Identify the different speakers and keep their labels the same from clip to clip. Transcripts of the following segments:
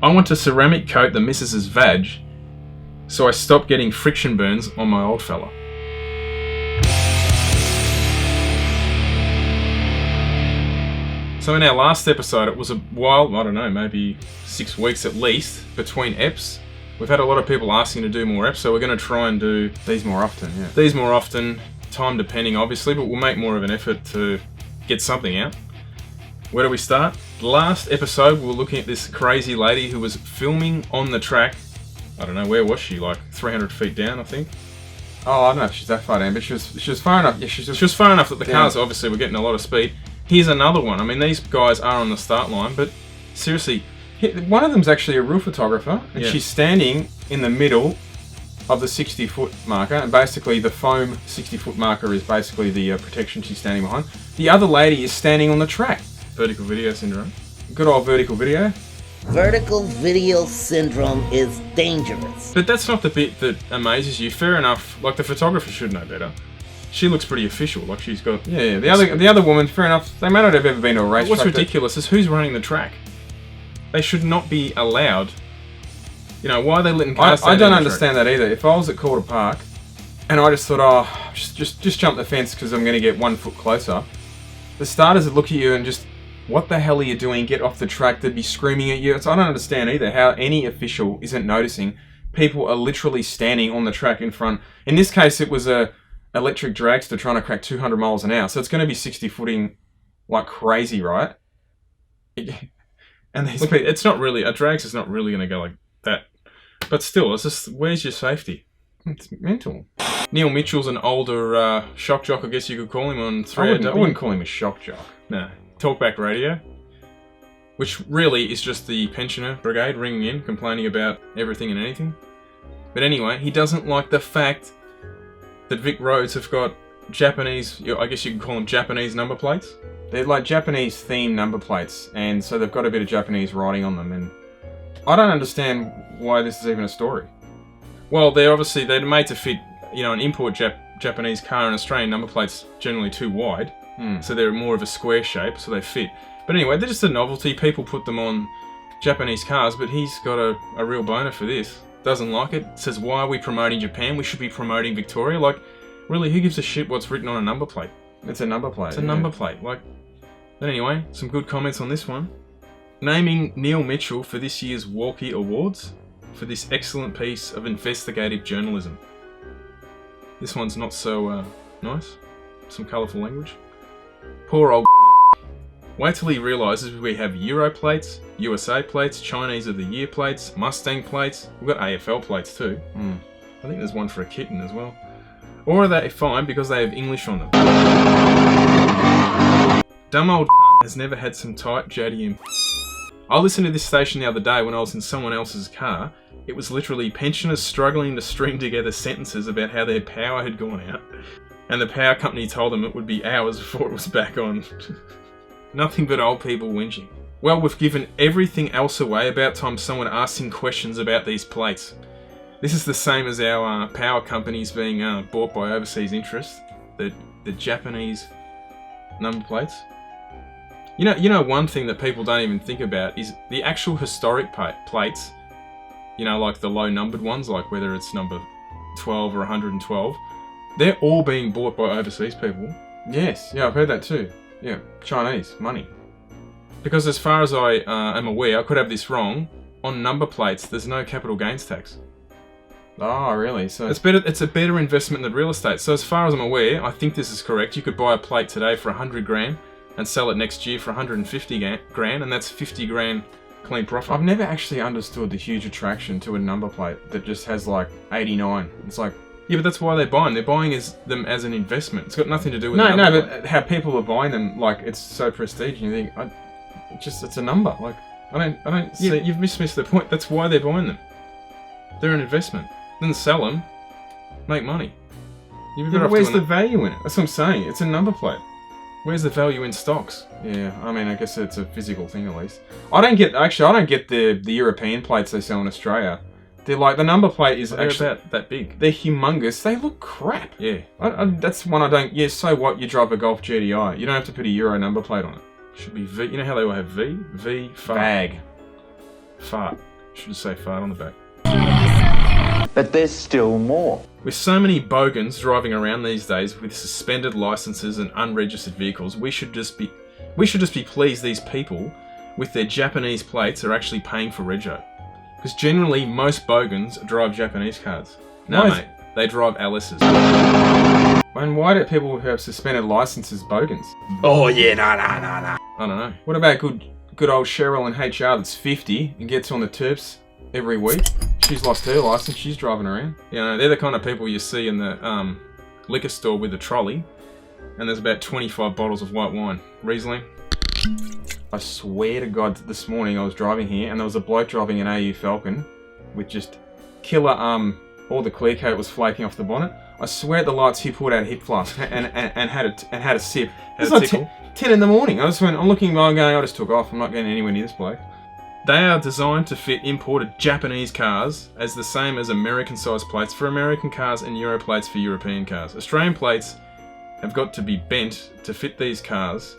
Speaker 1: I want to ceramic coat the missus's vag, so I stop getting friction burns on my old fella. So in our last episode, it was a while, I don't know, maybe 6 weeks at least, between eps. We've had a lot of people asking to do more eps, so we're going to try and do
Speaker 2: these more often, yeah.
Speaker 1: These more often, time depending obviously, but we'll make more of an effort to get something out. Where do we start? Last episode, we were looking at this crazy lady who was filming on the track. I don't know, where was she? Like 300 feet down, I think.
Speaker 2: Oh, I don't know if she's that far down, but she was far enough. Yeah, she
Speaker 1: was far enough that the cars obviously were getting a lot of speed. Here's another one. I mean, these guys are on the start line, but seriously,
Speaker 2: one of them's actually a real photographer, and she's standing in the middle of the 60-foot marker, and basically the foam 60-foot marker is basically the protection she's standing behind. The other lady is standing on the track.
Speaker 1: Vertical video syndrome.
Speaker 2: Good old vertical video.
Speaker 3: Vertical video syndrome is dangerous.
Speaker 1: But that's not the bit that amazes you. Fair enough, like the photographer should know better. She looks pretty official, like she's got...
Speaker 2: Yeah, the other woman, fair enough, they may not have ever been to a race.
Speaker 1: What's ridiculous is who's running the track. They should not be allowed. You know, why are they letting cars
Speaker 2: I don't understand that either. If I was at Calder Park, and I just thought, oh, just jump the fence because I'm going to get 1 foot closer, the starters would look at you and just... What the hell are you doing? Get off the track. They'd be screaming at you. So I don't understand either how any official isn't noticing people are literally standing on the track in front. In this case, it was a electric dragster trying to crack 200 miles an hour. So it's going to be 60-footing like crazy, right?
Speaker 1: And look, it's not really, a dragster's not really going to go like that. But still, it's just, where's your safety?
Speaker 2: It's mental.
Speaker 1: Neil Mitchell's an older shock jock, I guess you could call him on 3AW.
Speaker 2: I wouldn't call him a shock jock.
Speaker 1: No. Talkback radio, which really is just the pensioner brigade ringing in, complaining about everything and anything. But anyway, he doesn't like the fact that Vic roads have got Japanese, I guess you could call them Japanese number plates.
Speaker 2: They're like Japanese themed number plates, and so they've got a bit of Japanese writing on them, and I don't understand why this is even a story.
Speaker 1: Well, they're made to fit, you know, an import Japanese car and Australian number plates generally too wide. So they're more of a square shape, so they fit. But anyway, they're just a novelty. People put them on Japanese cars, but he's got a real boner for this. Doesn't like it. Says, why are we promoting Japan? We should be promoting Victoria. Like, really, who gives a shit what's written on a number plate?
Speaker 2: It's a number plate.
Speaker 1: It's a number plate. Like, but anyway, some good comments on this one. Naming Neil Mitchell for this year's Walkie Awards for this excellent piece of investigative journalism. This one's not so nice. Some colourful language. Poor old Wait till he realises we have Euro plates, USA plates, Chinese of the Year plates, Mustang plates. We've got AFL plates too. I think there's one for a kitten as well. Or are they fine because they have English on them? Dumb old has never had some tight JDM. I listened to this station the other day when I was in someone else's car. It was literally pensioners struggling to string together sentences about how their power had gone out. And the power company told them it would be hours before it was back on. Nothing but old people whinging. Well, we've given everything else away. About time someone asking questions about these plates. This is the same as our power companies being bought by overseas interests. The Japanese number plates. You know, one thing that people don't even think about is the actual historic plates. You know, like the low numbered ones, like whether it's number 12 or 112. They're all being bought by overseas people.
Speaker 2: Yes, yeah, I've heard that too. Yeah, Chinese money.
Speaker 1: Because as far as I am aware, I could have this wrong, on number plates there's no capital gains tax.
Speaker 2: Oh, really? So
Speaker 1: it's a better investment than real estate. So as far as I'm aware, I think this is correct. You could buy a plate today for 100 grand and sell it next year for 150 grand, and that's 50 grand clean profit.
Speaker 2: I've never actually understood the huge attraction to a number plate that just has like 89. It's like...
Speaker 1: Yeah, but that's why they're buying. They're buying them as an investment. It's got nothing to do with
Speaker 2: but how people are buying them, like it's so prestige, and you think, it's a number. Like I don't see.
Speaker 1: Yeah, you've dismissed the point. That's why they're buying them. They're an investment. Then sell them, make money.
Speaker 2: But where's the value in it? That's what I'm saying. It's a number plate.
Speaker 1: Where's the value in stocks?
Speaker 2: Yeah, I mean, I guess it's a physical thing at least. I don't get the European plates they sell in Australia. They're like, the number plate is actually
Speaker 1: about that big.
Speaker 2: They're humongous. They look crap.
Speaker 1: Yeah.
Speaker 2: That's one I don't... Yeah, so what? You drive a Golf GTI. You don't have to put a Euro number plate on it.
Speaker 1: Should be V. You know how they all have V? V, fart.
Speaker 2: Bag.
Speaker 1: Fart. Should say fart on the back.
Speaker 4: But there's still more.
Speaker 1: With so many bogans driving around these days with suspended licenses and unregistered vehicles, we should just be pleased these people with their Japanese plates are actually paying for rego. Because generally most bogans drive Japanese cars. No, mate, they drive Alice's.
Speaker 2: And why do people who have suspended licenses bogans?
Speaker 1: Oh yeah, nah. I don't know.
Speaker 2: What about good old Cheryl in HR that's 50 and gets on the terps every week? She's lost her license, she's driving around.
Speaker 1: You know, they're the kind of people you see in the liquor store with a trolley, and there's about 25 bottles of white wine. Riesling.
Speaker 2: I swear to God, this morning I was driving here and there was a bloke driving an AU Falcon with just killer, all the clear coat was flaking off the bonnet. I swear at the lights he pulled out a hip flask and had a sip. It's like 10 in the morning. I'm looking, I'm going, I just took off. I'm not getting anywhere near this bloke.
Speaker 1: They are designed to fit imported Japanese cars as the same as American-sized plates for American cars and Euro plates for European cars. Australian plates have got to be bent to fit these cars.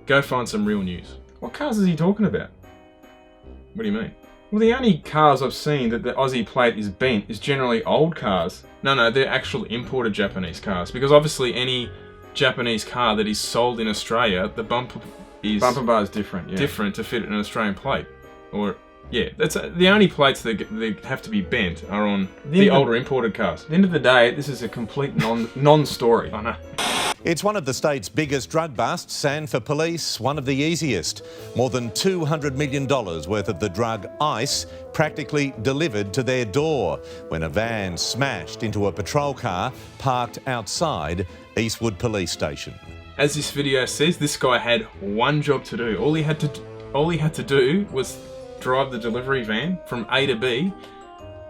Speaker 1: Go find some real news.
Speaker 2: What cars is he talking about?
Speaker 1: What do you mean?
Speaker 2: Well, the only cars I've seen that the Aussie plate is bent is generally old cars.
Speaker 1: No, they're actual imported Japanese cars. Because obviously any Japanese car that is sold in Australia, the bumper
Speaker 2: bar is different, yeah.
Speaker 1: Different to fit an Australian plate. Or, yeah, that's the only plates that they have to be bent are on the older imported cars.
Speaker 2: At the end of the day, this is a complete non-story.
Speaker 1: I know.
Speaker 5: It's one of the state's biggest drug busts and for police, one of the easiest. More than $200 million worth of the drug ice practically delivered to their door when a van smashed into a patrol car parked outside Eastwood Police Station.
Speaker 1: As this video says, this guy had one job to do. All he had to do was drive the delivery van from A to B.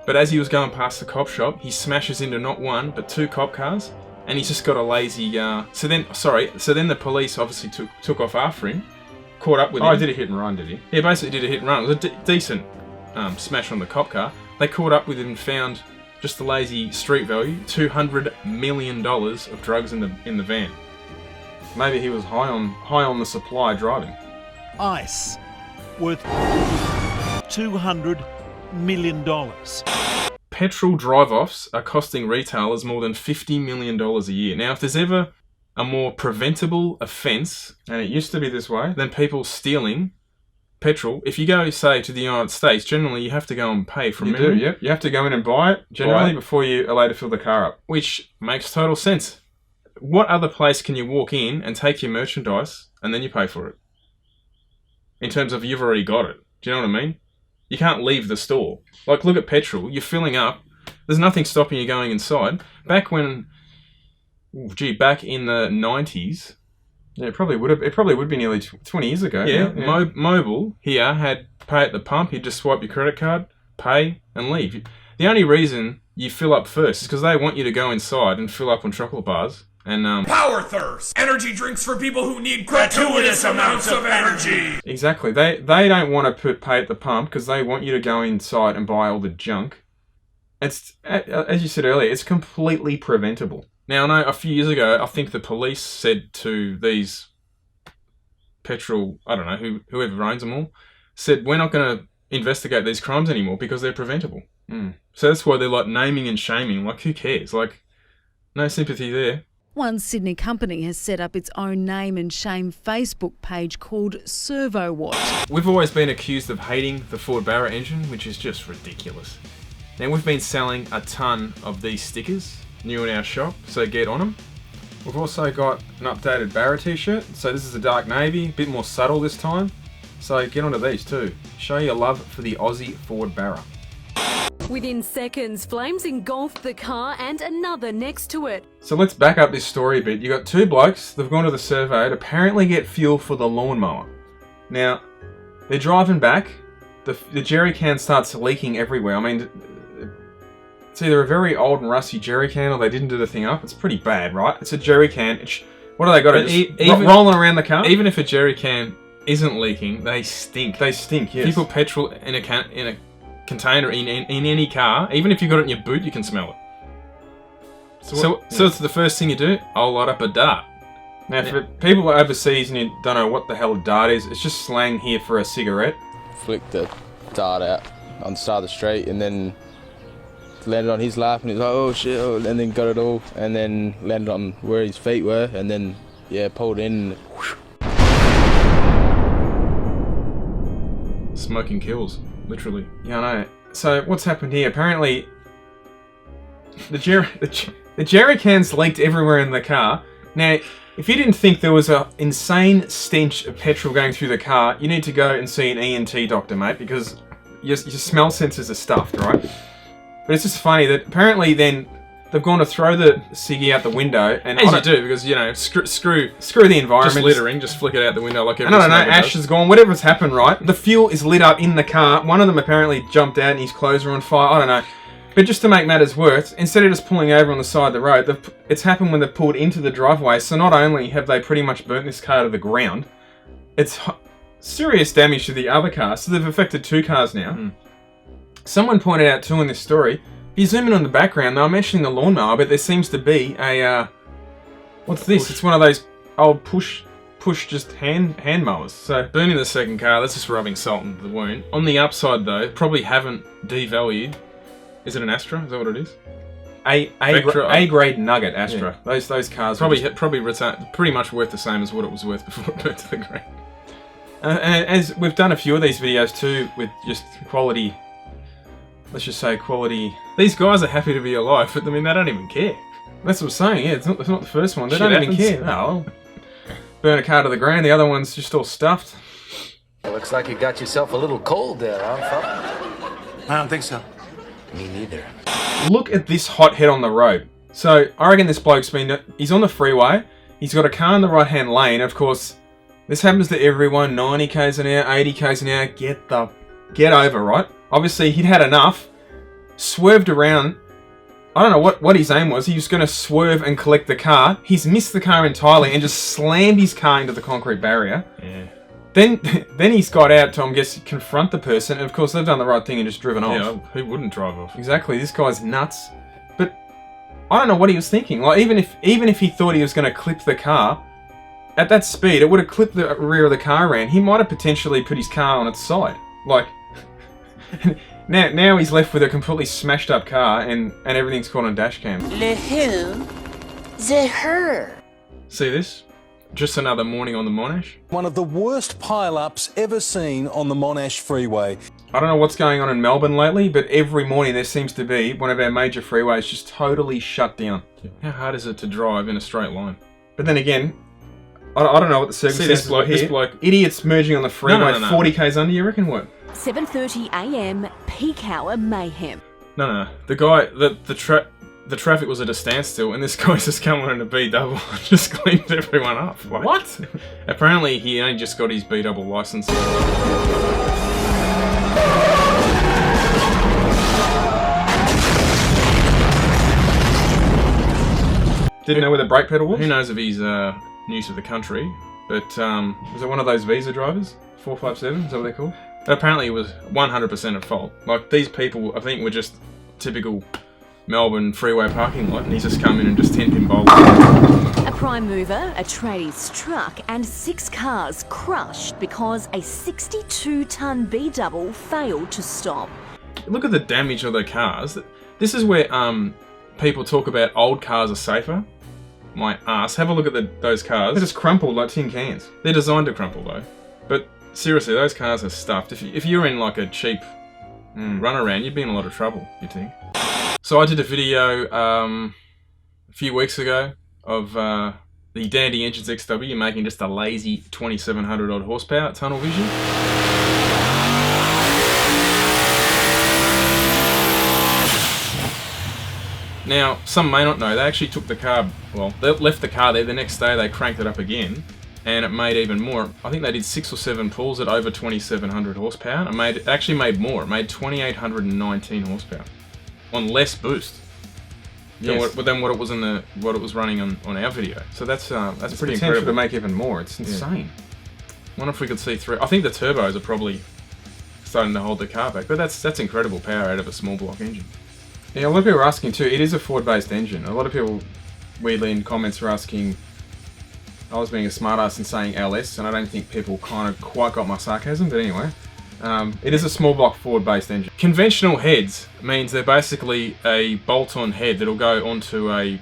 Speaker 1: But as he was going past the cop shop, he smashes into not one but two cop cars. And he's just got a lazy. So then the police obviously took off after him, caught up with him.
Speaker 2: Oh, he did a hit and run, did he?
Speaker 1: He basically did a hit and run. It was a decent smash on the cop car. They caught up with him and found just the lazy street value, $200 million of drugs in the van.
Speaker 2: Maybe he was high on the supply driving.
Speaker 6: Ice worth $200 million.
Speaker 1: Petrol drive-offs are costing retailers more than $50 million a year. Now, if there's ever a more preventable offence,
Speaker 2: and it used to be this way,
Speaker 1: than people stealing petrol, if you go, say, to the United States, generally you have to go and pay for a minimum.
Speaker 2: You do, yep. You have to go in and buy it, generally, before you allow to fill the car up.
Speaker 1: Which makes total sense. What other place can you walk in and take your merchandise and then you pay for it? In terms of you've already got it. Do you know what I mean? You can't leave the store. Like, look at Petrol. You're filling up. There's nothing stopping you going inside. Back in the 90s...
Speaker 2: Yeah, it probably would be nearly 20 years ago.
Speaker 1: Yeah. Mobile here had pay at the pump. You just swipe your credit card, pay, and leave. The only reason you fill up first is because they want you to go inside and fill up on chocolate bars. And
Speaker 7: Power thirst! Energy drinks for people who need gratuitous amounts of energy!
Speaker 2: Exactly. They don't want to pay at the pump because they want you to go inside and buy all the junk. It's, as you said earlier, it's completely preventable.
Speaker 1: Now, I know a few years ago, I think the police said to these Petrol, I don't know, whoever owns them all, said, we're not going to investigate these crimes anymore because they're preventable. So that's why they're like naming and shaming. Like, who cares? Like, no sympathy there.
Speaker 8: One Sydney company has set up its own name and shame Facebook page called ServoWatch.
Speaker 1: We've always been accused of hating the Ford BARRA engine, which is just ridiculous. Now, we've been selling a ton of these stickers, new in our shop, so get on them.
Speaker 2: We've also got an updated BARRA t-shirt. So this is a dark navy, a bit more subtle this time. So get onto these too. Show your love for the Aussie Ford BARRA.
Speaker 9: Within seconds, flames engulfed the car and another next to it.
Speaker 2: So let's back up this story a bit. You got two blokes, they've gone to the servo to apparently get fuel for the lawnmower. Now, they're driving back, the jerry can starts leaking everywhere. I mean, it's either a very old and rusty jerry can or they didn't do the thing up. It's pretty bad, right? It's a jerry can. What do they got to do? Rolling around the car?
Speaker 1: Even if a jerry can isn't leaking, they stink.
Speaker 2: They stink, yes.
Speaker 1: If you put petrol in a container in any car, even if you got it in your boot, you can smell it. So it's the first thing you do. I'll light up a dart.
Speaker 2: Now, for people overseas and you don't know what the hell a dart is, it's just slang here for a cigarette.
Speaker 10: Flick the dart out. on the side of the street, and then landed on his lap, and he was like, oh shit, oh, and then got it all, and then landed on where his feet were, and then, yeah, pulled in. And
Speaker 1: Smoking kills, literally.
Speaker 2: Yeah, I know. So what's happened here? Apparently, the jerry cans leaked everywhere in the car. Now, if you didn't think there was an insane stench of petrol going through the car, you need to go and see an ENT doctor, mate, because your smell sensors are stuffed, right? But it's just funny that apparently then they've gone to throw the ciggy out the window, and
Speaker 1: as you do, because you know, screw
Speaker 2: the environment.
Speaker 1: Just littering, just flick it out the window like every.
Speaker 2: And I don't know, ash has gone. Whatever's happened, right? The fuel is lit up in the car. One of them apparently jumped out, and his clothes are on fire. I don't know. But just to make matters worse, instead of just pulling over on the side of the road, it's happened when they've pulled into the driveway. So not only have they pretty much burnt this car to the ground, it's serious damage to the other car. So they've affected 2 cars now. Someone pointed out too in this story. If you zoom in on the background, they were mentioning the lawnmower, but there seems to be a what's this? It's one of those old push just hand mowers. So
Speaker 1: burning the second car, that's just rubbing salt into the wound. On the upside though, probably haven't devalued. Is it an Astra? Is that what it is?
Speaker 2: A grade Nugget Astra. Yeah. Those cars
Speaker 1: probably pretty much worth the same as what it was worth before it burnt to the ground.
Speaker 2: And as we've done a few of these videos too, with just quality. Let's just say quality.
Speaker 1: These guys are happy to be alive, but I mean they don't even care.
Speaker 2: That's what I'm saying. Yeah, it's not the first one. They don't even care. No, burn a car to the ground. The other one's just all stuffed.
Speaker 11: Looks like you got yourself a little cold there, huh, fella?
Speaker 12: I don't think so.
Speaker 11: Me neither.
Speaker 2: Look at this hothead on the road. So, I reckon this bloke's he's on the freeway, he's got a car in the right-hand lane, of course, this happens to everyone, 90 k's an hour, 80 k's an hour, get over, right? Obviously, he'd had enough, swerved around, I don't know what his aim was, he was going to swerve and collect the car, he's missed the car entirely and just slammed his car into the concrete barrier.
Speaker 1: Yeah.
Speaker 2: Then he's got out to, I guess, confront the person, and of course they've done the right thing and just driven off.
Speaker 1: Yeah, who wouldn't drive off?
Speaker 2: Exactly, this guy's nuts. But I don't know what he was thinking. Like even if he thought he was going to clip the car, at that speed it would have clipped the rear of the car around. He might have potentially put his car on its side. Like now he's left with a completely smashed up car and everything's caught on dash cam.
Speaker 3: Le who? The her.
Speaker 1: See this? Just another morning on the Monash.
Speaker 12: One of the worst pile-ups ever seen on the Monash Freeway.
Speaker 2: I don't know what's going on in Melbourne lately, but every morning there seems to be one of our major freeways just totally shut down.
Speaker 1: How hard is it to drive in a straight line?
Speaker 2: But then again, I don't know what the circumstances are here.
Speaker 1: This bloke...
Speaker 2: Idiots merging on the freeway, no. 40 k's under, you reckon what?
Speaker 9: 7:30 a.m. peak hour mayhem.
Speaker 1: No. The guy, the traffic was at a standstill, and this guy's just coming in a B-double and just cleaned everyone up. Like,
Speaker 2: what?
Speaker 1: Apparently, he only just got his B-double license.
Speaker 2: Didn't know where the brake pedal was?
Speaker 1: Who knows if he's new to the country, but
Speaker 2: was it one of those visa drivers? 457, is that what they're called?
Speaker 1: Apparently, it was 100% at fault. Like, these people, I think, were just typical Melbourne freeway parking lot, and he's just come in and just 10-pin bowled.
Speaker 9: A prime mover, a tradie's truck, and 6 cars crushed because a 62-ton B-double failed to stop.
Speaker 1: Look at the damage of the cars. This is where people talk about old cars are safer. My ass. Have a look at those cars.
Speaker 2: They're just crumpled like tin cans.
Speaker 1: They're designed to crumple though. But seriously, those cars are stuffed. If you're in like a cheap runaround, you'd be in a lot of trouble, you'd think. So I did a video a few weeks ago of the Dandy Engines XW making just a lazy 2700 odd horsepower tunnel vision. Now, some may not know, they actually took the car, well, they left the car there, the next day they cranked it up again, and it made even more. I think they did 6 or 7 pulls at over 2700 horsepower, and it actually made more. It made 2819 horsepower on less boost than what it was what it was running on our video. So that's pretty incredible.
Speaker 2: To make even more. It's insane.
Speaker 1: Wonder if we could see through. I think the turbos are probably starting to hold the car back, but that's incredible power out of a small block engine.
Speaker 2: Yeah, a lot of people are asking too. It is a Ford-based engine. A lot of people, weirdly, in comments are asking. I was being a smartass and saying LS, and I don't think people kind of quite got my sarcasm. But anyway, It is a small block forward based engine.
Speaker 1: Conventional heads means they're basically a bolt-on head that'll go onto a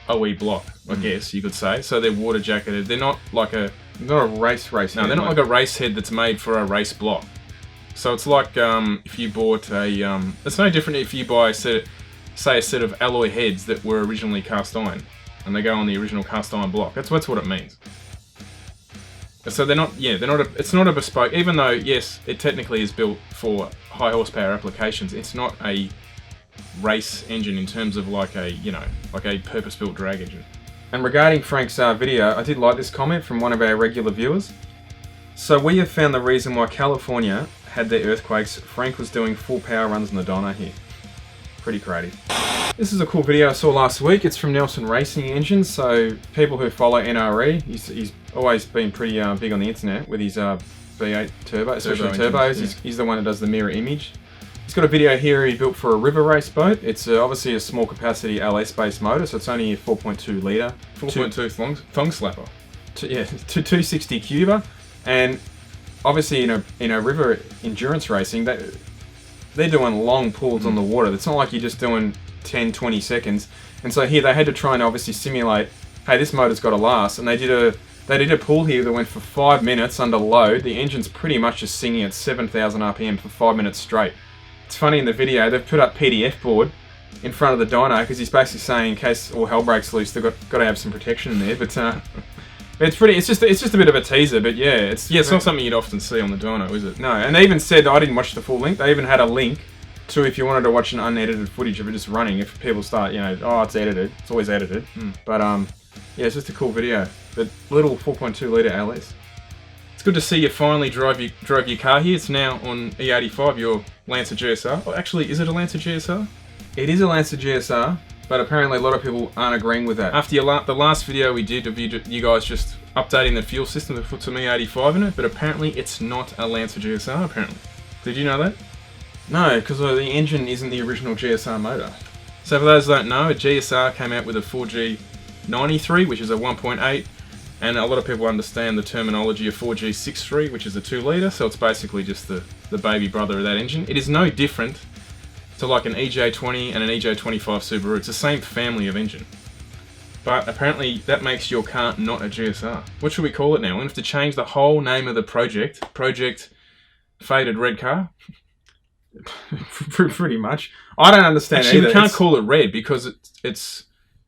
Speaker 1: OE block, I guess you could say. So they're water jacketed. They're not like a
Speaker 2: race
Speaker 1: No,
Speaker 2: head,
Speaker 1: they're not like a race head that's made for a race block. So it's like if you bought a it's no different if you buy a set of alloy heads that were originally cast iron and they go on the original cast iron block. That's what it means. So it's not a bespoke, even though yes, it technically is built for high horsepower applications. It's not a race engine in terms of like a purpose-built drag engine.
Speaker 2: And regarding Frank's video, I did like this comment from one of our regular viewers. So we have found the reason why California had their earthquakes. Frank was doing full power runs on the dyno here. Pretty creative. This is a cool video I saw last week. It's from Nelson Racing Engines. So people who follow NRE, he's always been pretty big on the internet with his V8 turbo, especially turbos. He's the one that does the mirror image. He's got a video here he built for a river race boat. It's obviously a small capacity LS based motor, so it's only a 4.2 litre.
Speaker 1: 4.2 thong slapper.
Speaker 2: 260 cuber. And obviously in a river endurance racing, they're doing long pulls on the water. It's not like you're just doing 10, 20 seconds. And so here they had to try and obviously simulate, hey, this motor's got to last. And they did a pull here that went for 5 minutes under load. The engine's pretty much just singing at 7,000 RPM for 5 minutes straight. It's funny in the video, they've put up PDF board in front of the dyno because he's basically saying in case all hell breaks loose, they've got to have some protection in there. But it's just a bit of a teaser. But yeah, it's
Speaker 1: not something you'd often see on the dyno, is it?
Speaker 2: No, and they even said, I didn't watch the full link, they even had a link to if you wanted to watch an unedited footage of it just running. If people start, oh, it's edited, it's always edited. But yeah, it's just a cool video. The little 4.2 litre LS.
Speaker 1: It's good to see you finally drove your car here. It's now on E85, your Lancer GSR. Oh, actually, is it a Lancer GSR?
Speaker 2: It is a Lancer GSR, but apparently a lot of people aren't agreeing with that.
Speaker 1: After the last video we did of you guys just updating the fuel system to put some E85 in it, but apparently it's not a Lancer GSR, apparently. Did you know that?
Speaker 2: No, because the engine isn't the original GSR motor.
Speaker 1: So for those who don't know, a GSR came out with a 4G93, which is a 1.8, and a lot of people understand the terminology of 4G63, which is a 2 litre, so it's basically just the baby brother of that engine. It is no different to like an EJ20 and an EJ25 Subaru. It's the same family of engine. But apparently that makes your car not a GSR. What should we call it now? We're going to have to change the whole name of the project. Project Faded Red Car.
Speaker 2: Pretty much. I don't understand
Speaker 1: Actually,
Speaker 2: either.
Speaker 1: We can't call it red because it's...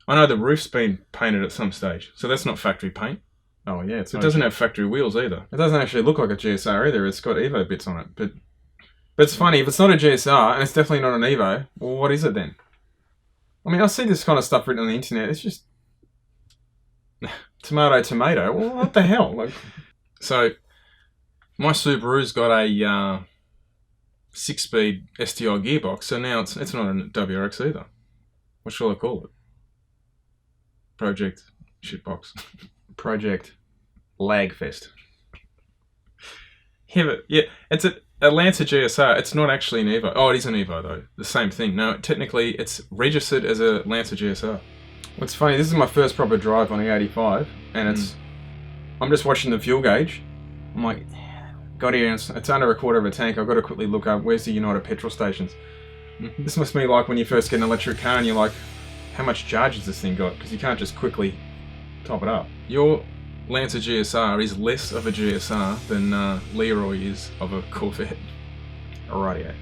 Speaker 1: I know the roof's been painted at some stage, so that's not factory paint.
Speaker 2: Oh yeah,
Speaker 1: it doesn't have factory wheels either.
Speaker 2: It doesn't actually look like a GSR either. It's got Evo bits on it, but it's funny if it's not a GSR and it's definitely not an Evo. Well, what is it then? I mean, I see this kind of stuff written on the internet. It's just tomato. Well, what the hell? Like,
Speaker 1: so my Subaru's got a 6-speed STI gearbox, so now it's not a WRX either. What shall I call it? Project Shitbox.
Speaker 2: Project Lagfest.
Speaker 1: Yeah, but yeah, it's a Lancer GSR. It's not actually an Evo. Oh, it is an Evo though. The same thing. No, technically it's registered as a Lancer GSR.
Speaker 2: What's funny, this is my first proper drive on E85, and I'm just watching the fuel gauge. I'm like, got here, and it's under a quarter of a tank. I've got to quickly look up where's the United petrol stations. This must be like when you first get an electric car and you're like, how much charge has this thing got? Because you can't just quickly top it up.
Speaker 1: Your Lancer GSR is less of a GSR than Leroy is of a Corvette.
Speaker 2: Alrighty.